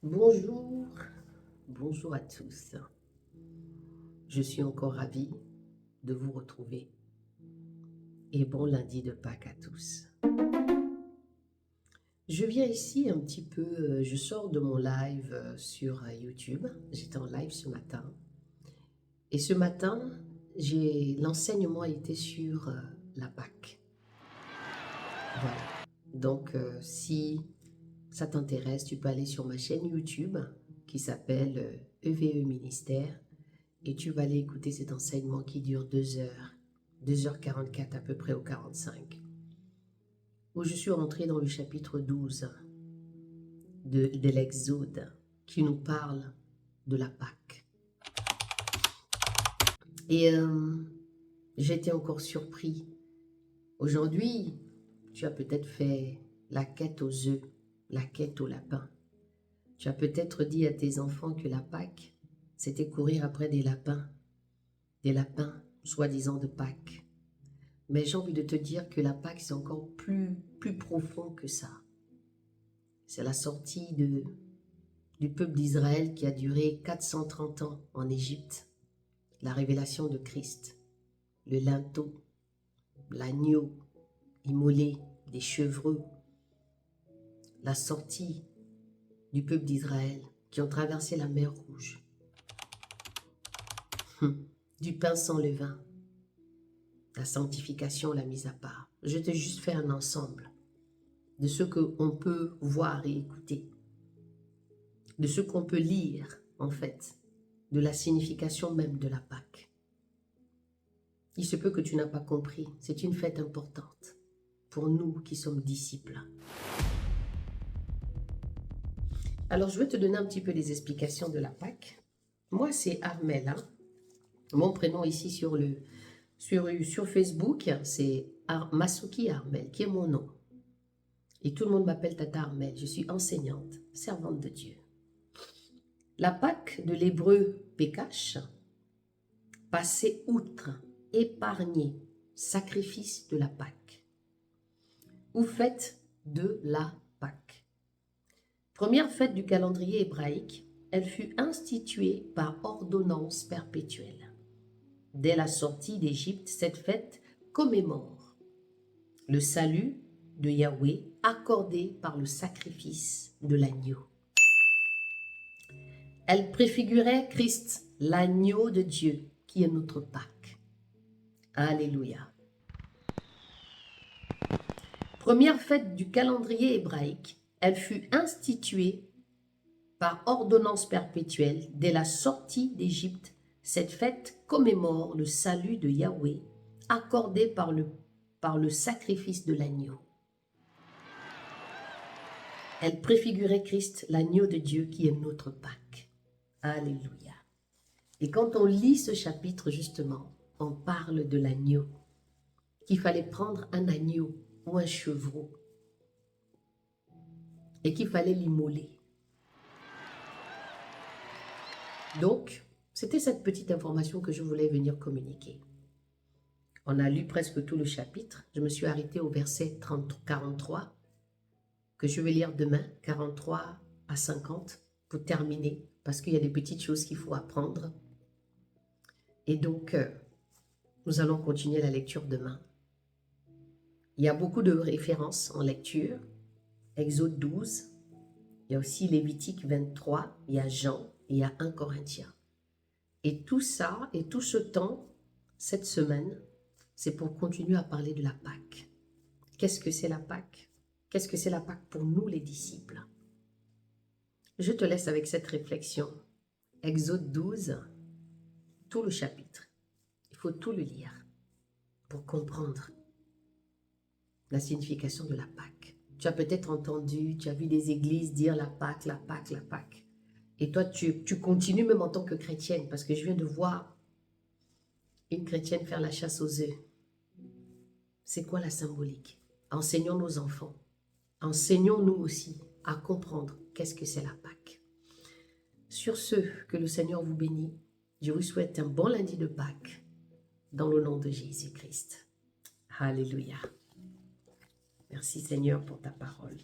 Bonjour, bonjour à tous. Je suis encore ravie de vous retrouver et bon lundi de Pâques à tous. Je viens ici un petit peu, je sors de mon live sur YouTube. J'étais en live ce matin et ce matin, l'enseignement était sur la Pâques. Voilà. Donc, si ça t'intéresse, tu peux aller sur ma chaîne YouTube qui s'appelle EVE Ministère et tu vas aller écouter cet enseignement qui dure 2 heures, 2h44 à peu près, ou 45, où je suis rentrée dans le chapitre 12 de l'Exode qui nous parle de la Pâque. Et j'étais encore surpris. Aujourd'hui, tu as peut-être fait la quête aux œufs, la quête au lapin. Tu as peut-être dit à tes enfants que la Pâque, c'était courir après des lapins soi-disant de Pâques. Mais j'ai envie de te dire que la Pâque, c'est encore plus profond que ça. C'est la sortie du peuple d'Israël qui a duré 430 ans en Égypte. La révélation de Christ, le linteau, l'agneau immolé, des chevreux. La sortie du peuple d'Israël qui ont traversé la mer Rouge. Du pain sans levain. La sanctification, la mise à part. Je t'ai juste fait un ensemble de ce qu'on peut voir et écouter, de ce qu'on peut lire en fait, de la signification même de la Pâque. Il se peut que tu n'as pas compris, c'est une fête importante pour nous qui sommes disciples. Alors je vais te donner un petit peu les explications de la Pâque. Moi c'est Armel, hein? Mon prénom ici sur Facebook, c'est Masuki Armel, qui est mon nom. Et tout le monde m'appelle Tata Armel. Je suis enseignante, servante de Dieu. La Pâque de l'hébreu Pekash, passer outre, épargner, sacrifice de la Pâque. Ou fête de la Pâque. Première fête du calendrier hébraïque, elle fut instituée par ordonnance perpétuelle. Dès la sortie d'Égypte, cette fête commémore le salut de Yahweh accordé par le sacrifice de l'agneau. Elle préfigurait Christ, l'agneau de Dieu, qui est notre Pâque. Alléluia. Première fête du calendrier hébraïque, elle fut instituée par ordonnance perpétuelle dès la sortie d'Égypte. Cette fête commémore le salut de Yahweh accordé par le sacrifice de l'agneau. Elle préfigurait Christ, l'agneau de Dieu qui est notre Pâque. Alléluia. Et quand on lit ce chapitre, justement, on parle de l'agneau, qu'il fallait prendre un agneau ou un chevreau et qu'il fallait l'immoler. Donc, c'était cette petite information que je voulais venir communiquer. On a lu presque tout le chapitre. Je me suis arrêtée au verset 43, que je vais lire demain, 43 à 50, pour terminer, parce qu'il y a des petites choses qu'il faut apprendre. Et donc, nous allons continuer la lecture demain. Il y a beaucoup de références en lecture. Exode 12, il y a aussi Lévitique 23, il y a Jean et il y a 1 Corinthiens. Et tout ça, et tout ce temps, cette semaine, c'est pour continuer à parler de la Pâque. Qu'est-ce que c'est la Pâque? Qu'est-ce que c'est la Pâque pour nous les disciples? Je te laisse avec cette réflexion. Exode 12, tout le chapitre. Il faut tout le lire pour comprendre la signification de la Pâque. Tu as peut-être entendu, tu as vu des églises dire la Pâque, la Pâque, la Pâque. Et toi, tu continues même en tant que chrétienne, parce que je viens de voir une chrétienne faire la chasse aux œufs. C'est quoi la symbolique? Enseignons nos enfants. Enseignons-nous aussi à comprendre qu'est-ce que c'est la Pâque. Sur ce, que le Seigneur vous bénisse. Je vous souhaite un bon lundi de Pâques dans le nom de Jésus-Christ. Alléluia. Merci Seigneur pour ta parole.